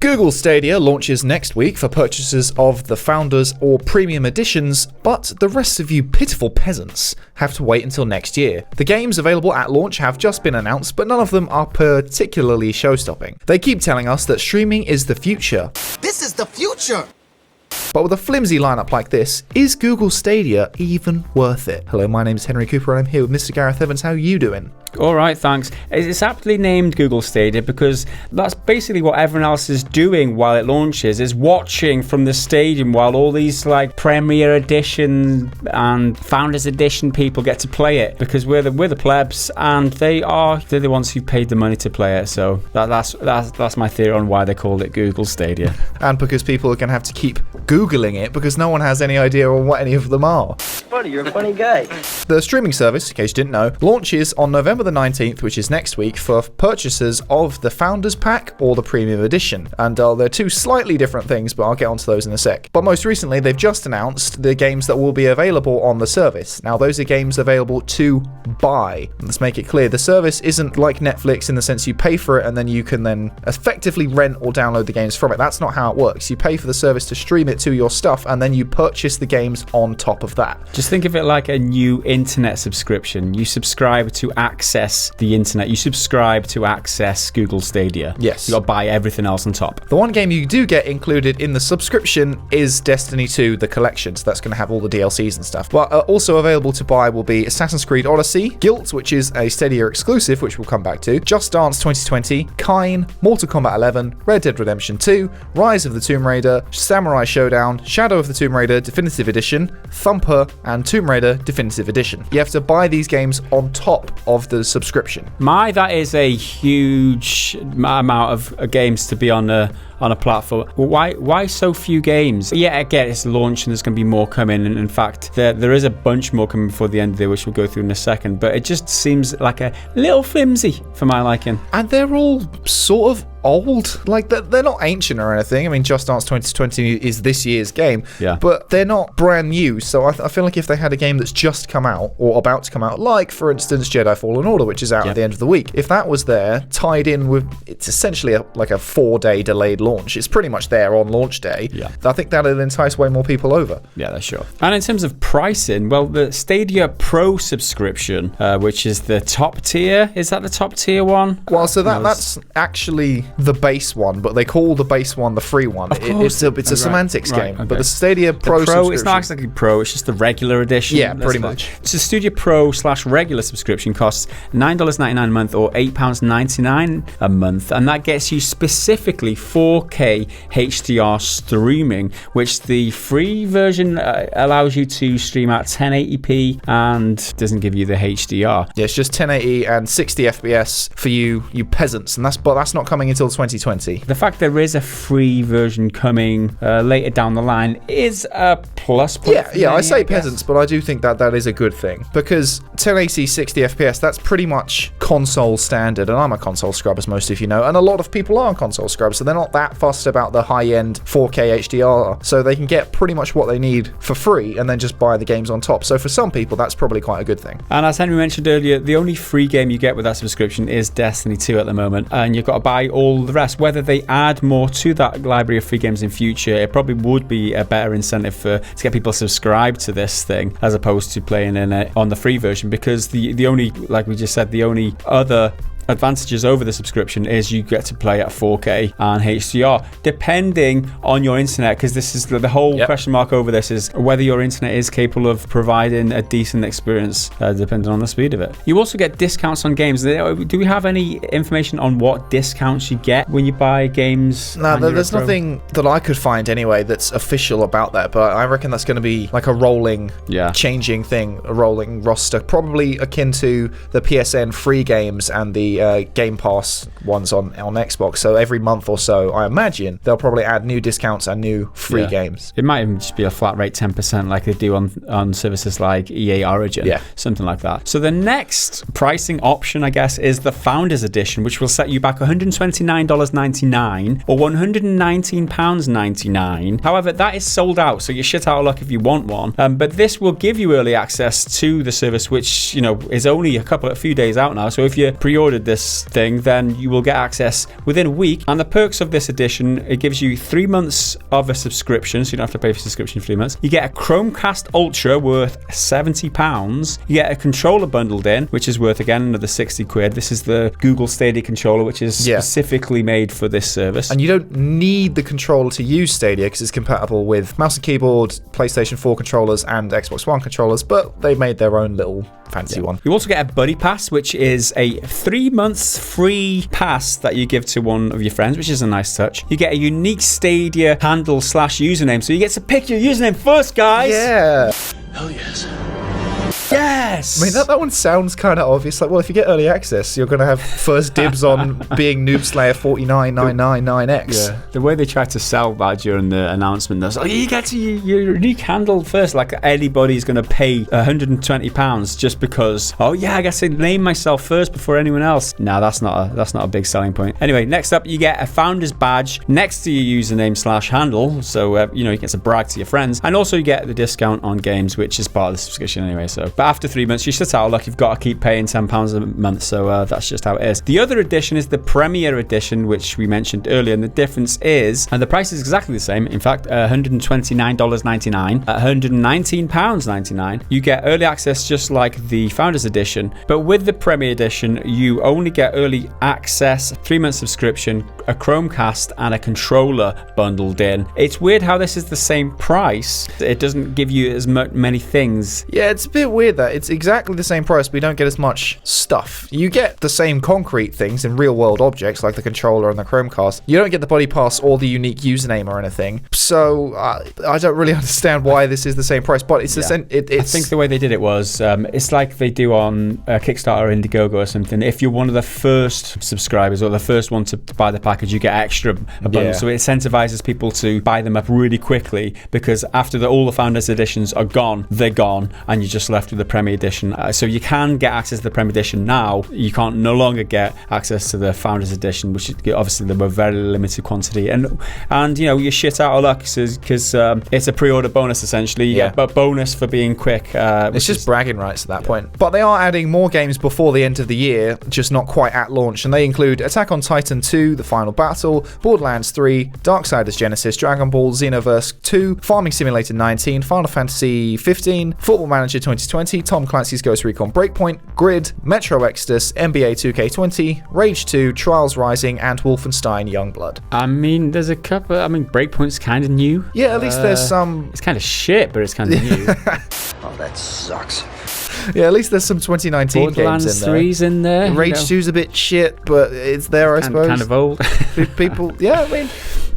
Google Stadia launches next week for purchasers of the Founders or Premium editions, but the rest of you pitiful peasants have to wait until next year. The games available at launch have just been announced, but none of them are particularly show-stopping. They keep telling us that streaming is the future. This is the future! But with a flimsy lineup like this, is Google Stadia even worth it? Hello, my name is Henry Cooper and I'm here with Mr. Gareth Evans. How are you doing? All right, thanks. It's aptly named Google Stadia because that's basically what everyone else is doing while it launches, is watching from the stadium while all these like Premier Edition and Founders Edition people get to play it, because we're the plebs and they're the ones who paid the money to play it. So that's my theory on why they called it Google Stadia. And because people are going to have to keep Googling it because no one has any idea on what any of them are. Funny, you're a funny guy. The streaming service, in case you didn't know, launches on November the 19th, which is next week, for purchasers of the Founders Pack or the Premium Edition. And they're two slightly different things, but I'll get onto those in a sec. But most recently, they've just announced the games that will be available on the service. Now, those are games available to buy. Let's make it clear, the service isn't like Netflix in the sense you pay for it and then you can then effectively rent or download the games from it. That's not how it works. You pay for the service to stream it to your stuff and then you purchase the games on top of that. Just think of it like a new internet subscription. You subscribe to access the internet. You subscribe to access Google Stadia. Yes. You got to buy everything else on top. The one game you do get included in the subscription is Destiny 2, the collection. So that's going to have all the DLCs and stuff. But also available to buy will be Assassin's Creed Odyssey, Guilt, which is a Stadia exclusive, which we'll come back to, Just Dance 2020, Kine, Mortal Kombat 11, Red Dead Redemption 2, Rise of the Tomb Raider, Samurai Showdown, Shadow of the Tomb Raider Definitive Edition, Thumper, and Tomb Raider Definitive Edition. You have to buy these games on top of the subscription. That is a huge amount of games to be on a platform. Well, why so few games? Yeah, again, it's launch and there's going to be more coming, and in fact there is a bunch more coming before the end of the year, which we'll go through in a second, but it just seems like a little flimsy for my liking. And they're all sort of old, like they're not ancient or anything. I mean, Just Dance 2020 is this year's game, but they're not brand new, so I feel like if they had a game that's just come out or about to come out, like for instance Jedi Fallen Order, which is out at the end of the week, if that was there tied in with, it's essentially like a 4-day delayed launch, it's pretty much there on launch day, I think that'll entice way more people over. Yeah, that's sure. And in terms of pricing, well, the Stadia Pro subscription, which is the top tier, is that the top tier one? Well, so that's actually the base one, but they call the base one the free one. It's a semantics game. Okay. But the Stadia Pro subscription, it's not exactly Pro, it's just the regular edition. Yeah, pretty much. So Stadia Pro / regular subscription costs $9.99 a month or £8.99 a month, and that gets you specifically 4K HDR streaming, which the free version allows you to stream at 1080p and doesn't give you the HDR. Yeah, it's just 1080 and 60 FPS for you peasants, and that's not coming until 2020. The fact there is a free version coming later down the line is a plus point. Yeah, I say peasants, but I do think that is a good thing, because 1080 60 FPS, that's pretty much console standard, and I'm a console scrub, as most of you know, and a lot of people are console scrubs, so they're not that fussed about the high-end 4K HDR, so they can get pretty much what they need for free and then just buy the games on top. So for some people, that's probably quite a good thing. And as Henry mentioned earlier, the only free game you get with that subscription is Destiny 2 at the moment, and you've got to buy all the rest. Whether they add more to that library of free games in future, it probably would be a better incentive to get people subscribed to this thing as opposed to playing in it on the free version, because the only, like we just said, the only other advantages over the subscription is you get to play at 4K and HDR, depending on your internet, because this is the whole question mark over this, is whether your internet is capable of providing a decent experience, depending on the speed of it. You also get discounts on games. Do we have any information on what discounts you get when you buy games? No, there's nothing that I could find anyway that's official about that, but I reckon that's going to be like a rolling, changing thing, a rolling roster, probably akin to the PSN free games and the Game Pass ones on Xbox. So every month or so, I imagine they'll probably add new discounts and new free games. It might even just be a flat rate 10% like they do on services like EA Origin, something like that. So the next pricing option, I guess, is the Founders Edition, which will set you back $129.99 or £119.99. However, that is sold out, so you're shit out of luck if you want one. But this will give you early access to the service, which is only a few days out now. So if you pre-ordered this thing, then you will get access within a week. And the perks of this edition, it gives you 3 months of a subscription, so you don't have to pay for subscription for 3 months. You get a Chromecast Ultra worth £70. You get a controller bundled in, which is worth, again, another 60 quid. This is the Google Stadia controller, which is specifically made for this service. And you don't need the controller to use Stadia because it's compatible with mouse and keyboard, PlayStation 4 controllers, and Xbox One controllers, but they made their own little fancy one. You also get a Buddy Pass, which is a 3 months free pass that you give to one of your friends, which is a nice touch. You get a unique Stadia handle / username, so you get to pick your username first, guys. Yeah. Hell yes. Yes! I mean, that one sounds kind of obvious. Like, well, if you get early access, you're going to have first dibs on being Noob Slayer 49999X. Yeah. The way they tried to sell that during the announcement, that's like, you get to your unique handle first. Like, anybody's going to pay £120 just because, oh yeah, I guess I name myself first before anyone else. No, that's not a big selling point. Anyway, next up, you get a founder's badge next to your username / handle. So, you get to brag to your friends. And also you get the discount on games, which is part of the subscription anyway. So, but after 3 months, you shut out of luck. You've got to keep paying £10 a month. So that's just how it is. The other edition is the Premier Edition, which we mentioned earlier. And the difference is, and the price is exactly the same. In fact, $129.99 at £119.99. You get early access just like the Founders Edition. But with the Premier Edition, you only get early access, 3 month subscription, a Chromecast, and a controller bundled in. It's weird how this is the same price. It doesn't give you as many things. Yeah, it's a bit weird that it's exactly the same price, but you don't get as much stuff. You get the same concrete things in real world objects like the controller and the Chromecast. You don't get the Buddy Pass or the unique username or anything. So I don't really understand why this is the same price, but it's I think the way they did it was it's like they do on Kickstarter or Indiegogo or something. If you're one of the first subscribers or the first one to buy the package, you get extra bundle. So it incentivizes people to buy them up really quickly, because after all the Founders Editions are gone, they're gone, and you're just left with the Premier Edition. So you can get access to the Premier Edition now. You can't no longer get access to the Founders Edition, which obviously there were very limited quantity. And you shit out of luck because it's a pre-order bonus essentially. You get a bonus for being quick. It's just bragging rights at that point. But they are adding more games before the end of the year, just not quite at launch, and they include Attack on Titan 2, The Final Battle, Borderlands 3, Darksiders Genesis, Dragon Ball Xenoverse 2, Farming Simulator 19, Final Fantasy 15, Football Manager 2020, Tom Clancy's Ghost Recon Breakpoint, Grid, Metro Exodus, NBA 2K20, Rage 2, Trials Rising, and Wolfenstein Youngblood. I mean, there's a couple. I mean, Breakpoint's kind of new. Yeah, at least there's some. It's kind of shit, but it's kind of new. Oh, that sucks. Yeah, at least there's some 2019 Borderlands games in there. 3's in there. Rage 2's a bit shit, but it's there, I suppose. Kind of old. People, yeah, I mean,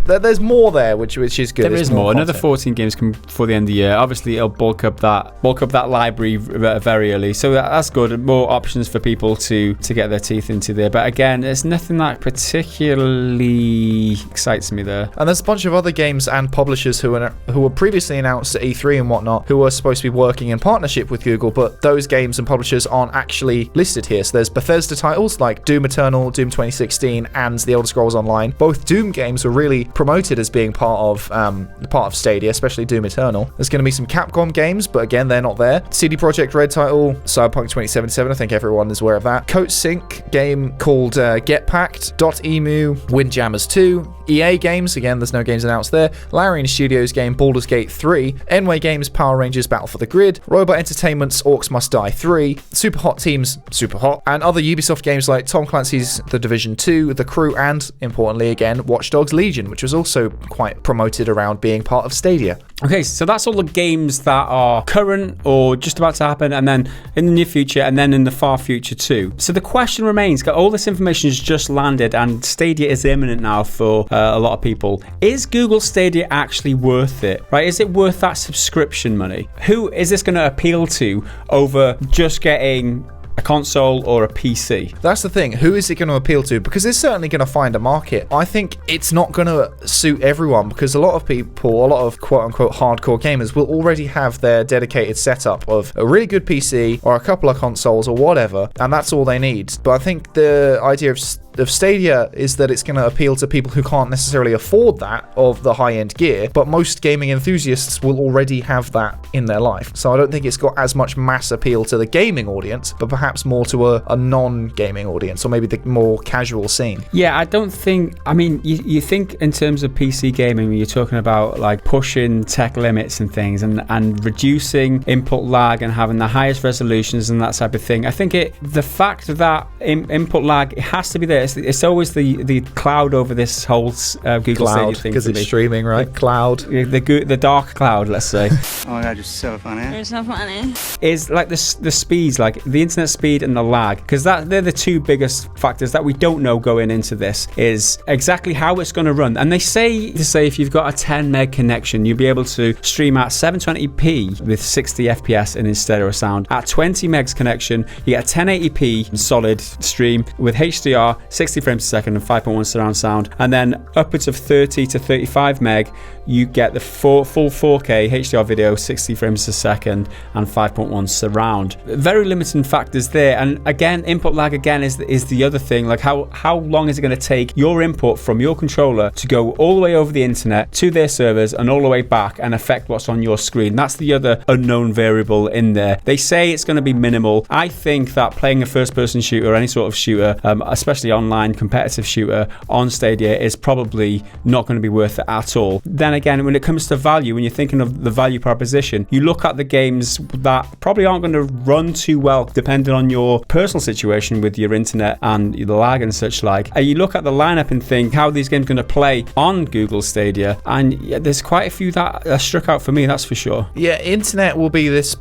there's more there, which is good. There is more. Content. Another 14 games come before the end of the year. Obviously, it'll bulk up that library very early, so that's good. More options for people to get their teeth into there. But again, there's nothing that particularly excites me there. And there's a bunch of other games and publishers who were previously announced at E3 and whatnot, who are supposed to be working in partnership with Google, but those games and publishers aren't actually listed here. So there's Bethesda titles like Doom Eternal, Doom 2016, and The Elder Scrolls Online. Both Doom games were really promoted as being part of Stadia, especially Doom Eternal. There's going to be some Capcom games, but again, they're not there. CD Projekt Red title, Cyberpunk 2077, I think everyone is aware of that. Coatsink game called Get Packed, Dotemu, Windjammers 2, EA games, again, there's no games announced there. Larian Studios game Baldur's Gate 3, Enway Games Power Rangers Battle for the Grid, Robot Entertainment's Orcs Must Die 3, Super Hot Teams Super Hot, and other Ubisoft games like Tom Clancy's The Division 2, The Crew, and, importantly again, Watch Dogs Legion, which was also quite promoted around being part of Stadia. Okay, so that's all the games that are current or just about to happen, and then in the near future, and then in the far future too. So the question remains, all this information has just landed, and Stadia is imminent now for a lot of people. Is Google Stadia actually worth it? Right? Is it worth that subscription money? Who is this going to appeal to over just getting a console or a PC? That's the thing. Who is it going to appeal to? Because it's certainly going to find a market. I think it's not going to suit everyone, because a lot of people, a lot of quote-unquote hardcore gamers will already have their dedicated setup of a really good PC or a couple of consoles or whatever, and that's all they need. But I think the idea of of Stadia is that it's going to appeal to people who can't necessarily afford that of the high-end gear, but most gaming enthusiasts will already have that in their life. So I don't think it's got as much mass appeal to the gaming audience, but perhaps more to a non-gaming audience, or maybe the more casual scene. Yeah, I don't think, I mean, you think in terms of PC gaming, when you're talking about like pushing tech limits and things and reducing input lag and having the highest resolutions and that type of thing. I think the fact that input lag, it has to be there. It's always the cloud over this whole Google Stadia thing. Because it's streaming, right? Cloud. The dark cloud, let's say. Oh my god, you're so funny. You're so funny. Is like the speeds, like the internet speed and the lag, because they're the two biggest factors that we don't know going into this, is exactly how it's going to run. And they say if you've got a 10 meg connection, you'll be able to stream at 720p with 60 FPS in stereo sound. At 20 megs connection, you get a 1080p solid stream with HDR, 60 frames per second and 5.1 surround sound. And then upwards of 30 to 35 meg, you get the full 4K HDR video, 60 frames per second and 5.1 surround. Very limiting factors there. And again, input lag again is the other thing. Like how long is it going to take your input from your controller to go all the way over the internet to their servers and all the way back and affect what's on your screen? That's the other unknown variable in there. They say it's going to be minimal. I think that playing a first-person shooter or any sort of shooter, especially online competitive shooter on Stadia, is probably not going to be worth it at all. Then again, when it comes to value, when you're thinking of the value proposition, you look at the games that probably aren't going to run too well depending on your personal situation with your internet and the lag and such like. You look at the lineup and think, how are these games going to play on Google Stadia? And yeah, there's quite a few that struck out for me, that's for sure. Yeah, internet will be this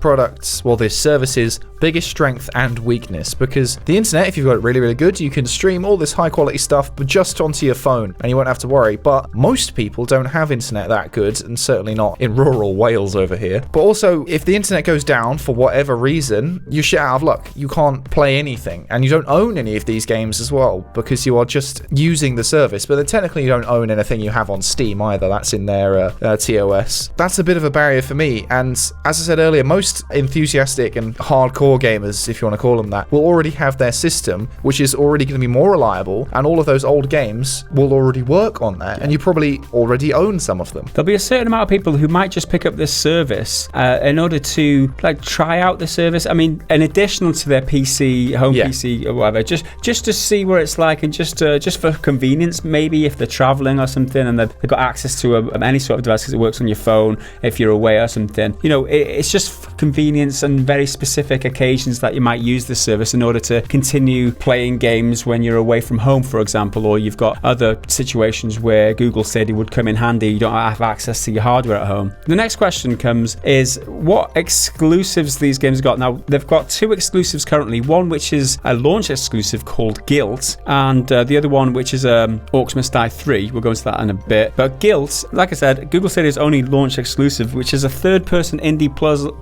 service's biggest strength and weakness, because the internet, if you've got it really, really good, you can stream all this high quality stuff but just onto your phone and you won't have to worry. But most people don't have internet that good, and certainly not in rural Wales over here. But also, if the internet goes down for whatever reason, you're shit out of luck. You can't play anything, and you don't own any of these games as well, because you are just using the service. But then technically you don't own anything you have on Steam either. That's in their TOS. That's a bit of a barrier for me, and as I said earlier, most enthusiastic and hardcore gamers, if you want to call them that, will already have their system, which is already going to be more reliable, and all of those old games will already work on that, and you probably already own some of them. There'll be a certain amount of people who might just pick up this service in order to like try out the service. I mean, in addition to their PC, home PC or whatever, just to see what it's like, and just for convenience, maybe if they're traveling or something and they've got access to any sort of device because it works on your phone if you're away or something. You know, it's just for convenience and very specific occasions that you might use this service in order to continue playing games when you're away from home, for example, or you've got other situations where Google Stadia would come in handy. You don't have access to your hardware at home. The next question is what exclusives these games got. Now, they've got two exclusives currently, one which is a launch exclusive called Guilt, and the other one which is Orcs Must Die 3. We'll go into that in a bit. But Guilt, like I said, Google Stadia's only launch exclusive, which is a third-person indie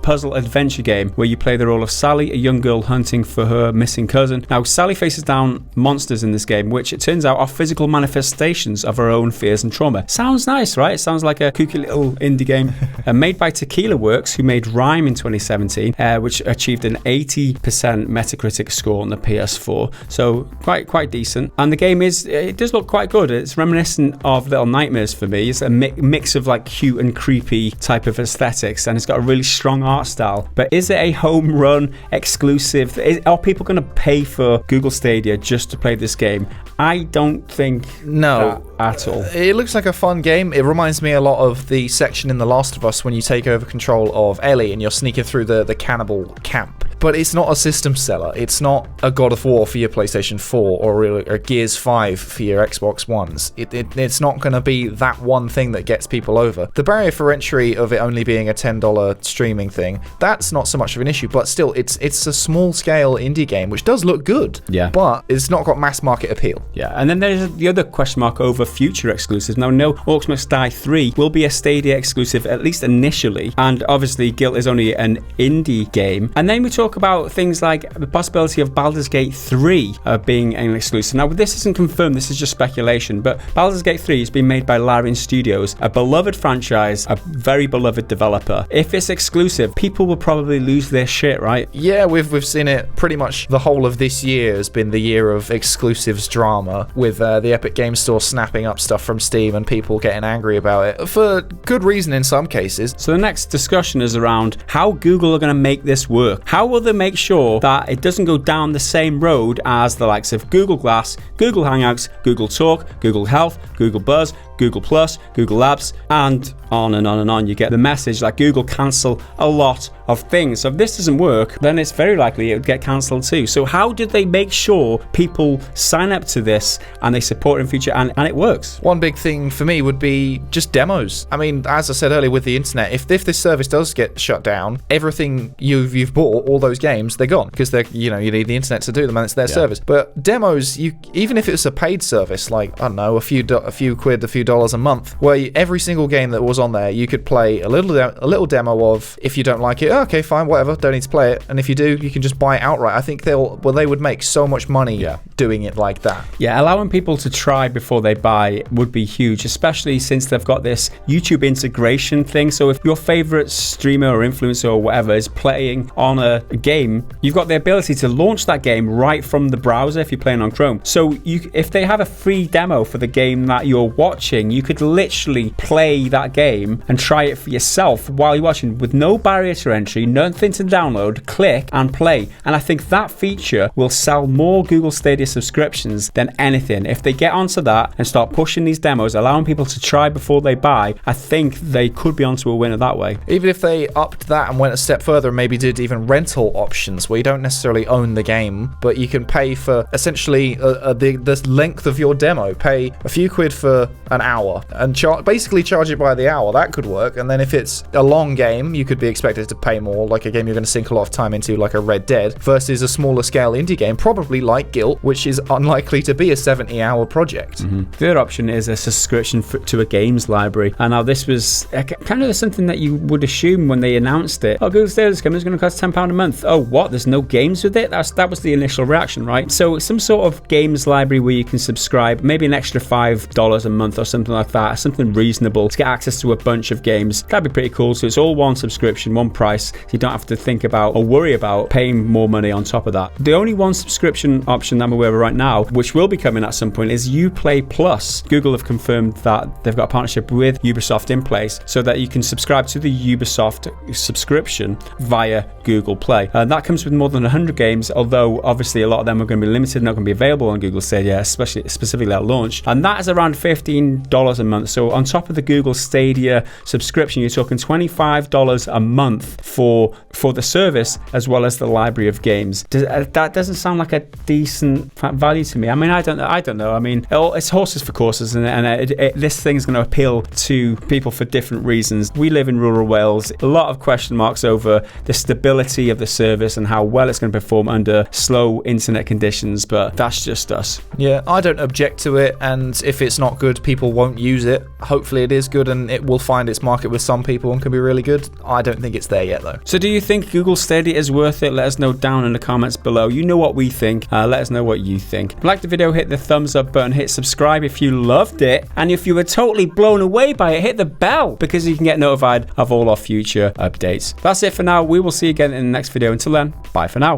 puzzle adventure game where you play the role of Sally, a young girl hunting for her missing cousin. Now, Sally faces down monsters in this game, which it turns out are physical manifestations of her own fears and trauma. Sounds nice, right? It sounds like a kooky little indie game. Made by Tequila Works, who made Rime in 2017, which achieved an 80% Metacritic score on the PS4. So quite decent. And the game it does look quite good. It's reminiscent of Little Nightmares for me. It's a mix of like cute and creepy type of aesthetics, and it's got a really strong art style. But is it a home run exclusive? Are people going to pay for Google Stadia just to play this game? I don't think that at all. It looks like a fun game. It reminds me a lot of the section in The Last of Us when you take over control of Ellie and you're sneaking through the cannibal camp. But it's not a system seller. It's not a God of War for your PlayStation 4 or a Gears 5 for your Xbox Ones. It's not going to be that one thing that gets people over. The barrier for entry of it only being a $10 streaming thing, that's not so much of an issue, but still, it's a small-scale indie game, which does look good, but it's not got mass market appeal. Yeah, and then there's the other question mark over future exclusives. Now, no, Orcs Must Die 3 will be a Stadia exclusive, at least initially, and obviously Guilt is only an indie game. And then we talk talk about things like the possibility of Baldur's Gate 3 being an exclusive. Now, this isn't confirmed, this is just speculation, but Baldur's Gate 3 has been made by Larian Studios, a beloved franchise, a very beloved developer. If it's exclusive, people will probably lose their shit, right? Yeah, we've seen it pretty much the whole of this year has been the year of exclusives drama, with the Epic Games Store snapping up stuff from Steam and people getting angry about it, for good reason in some cases. So the next discussion is around how Google are going to make this work. How will they make sure that it doesn't go down the same road as the likes of Google Glass, Google Hangouts, Google Talk, Google Health, Google Buzz, Google Plus, Google Labs, and on and on and on. You get the message that Google cancel a lot of things. So if this doesn't work, then it's very likely it would get cancelled too. So how did they make sure people sign up to this and they support it in future and it works? One big thing for me would be just demos. I mean, as I said earlier with the internet, if this service does get shut down, everything you've bought, all those games, they're gone, because you need the internet to do them and it's their service. But demos, even if it's a paid service, like, I don't know, a few quid, a few dollars a month, where every single game that was on there you could play a little demo of. If you don't like it, okay, fine, whatever, don't need to play it. And if you do, you can just buy it outright. I think they would make so much money doing it like that. Yeah, allowing people to try before they buy would be huge, especially since they've got this YouTube integration thing. So if your favorite streamer or influencer or whatever is playing on a game, you've got the ability to launch that game right from the browser if you're playing on Chrome. So if they have a free demo for the game that you're watching, you could literally play that game and try it for yourself while you're watching, with no barrier to entry, nothing to download, click and play. And I think that feature will sell more Google Stadia subscriptions than anything. If they get onto that and start pushing these demos, allowing people to try before they buy, I think they could be onto a winner that way. Even if they upped that and went a step further and maybe did even rental options where you don't necessarily own the game, but you can pay for essentially the length of your demo, pay a few quid for an hour and basically charge it by the hour. That could work. And then if it's a long game, you could be expected to pay more, like a game you're going to sink a lot of time into, like a Red Dead, versus a smaller scale indie game, probably like Guilt, which is unlikely to be a 70-hour project. Third option is a subscription to a games library. And now this was kind of something that you would assume when they announced it. Oh, Google Stadia's coming, it's going to cost £10 a month. Oh, what? There's no games with it? That was the initial reaction, right? So some sort of games library where you can subscribe, maybe an extra $5 a month or something like that, something reasonable to get access to a bunch of games. That'd be pretty cool. So it's all one subscription, one price. So you don't have to think about or worry about paying more money on top of that. The only one subscription option that I'm aware of right now, which will be coming at some point, is Uplay Plus. Google have confirmed that they've got a partnership with Ubisoft in place so that you can subscribe to the Ubisoft subscription via Google Play. And that comes with more than 100 games, although obviously a lot of them are going to be limited, not going to be available on Google Stadia, specifically at launch. And that is around $15 a month. So on top of the Google Stadia subscription, you're talking $25 a month for the service as well as the library of games. That doesn't sound like a decent value to me. I mean, I don't know. I mean, it's horses for courses, and this thing's going to appeal to people for different reasons. We live in rural Wales. A lot of question marks over the stability of the service and how well it's going to perform under slow internet conditions, but that's just us. Yeah, I don't object to it, and if it's not good, people won't use it. Hopefully it is good and it will find its market with some people and can be really good. I don't think it's there yet though. So do you think Google Stadia is worth it? Let us know down in the comments below. You know what we think. Let us know what you think. Like the video, hit the thumbs up button, hit subscribe if you loved it, and if you were totally blown away by it, hit the bell because you can get notified of all our future updates. That's it for now. We will see you again in the next video. Until then, bye for now.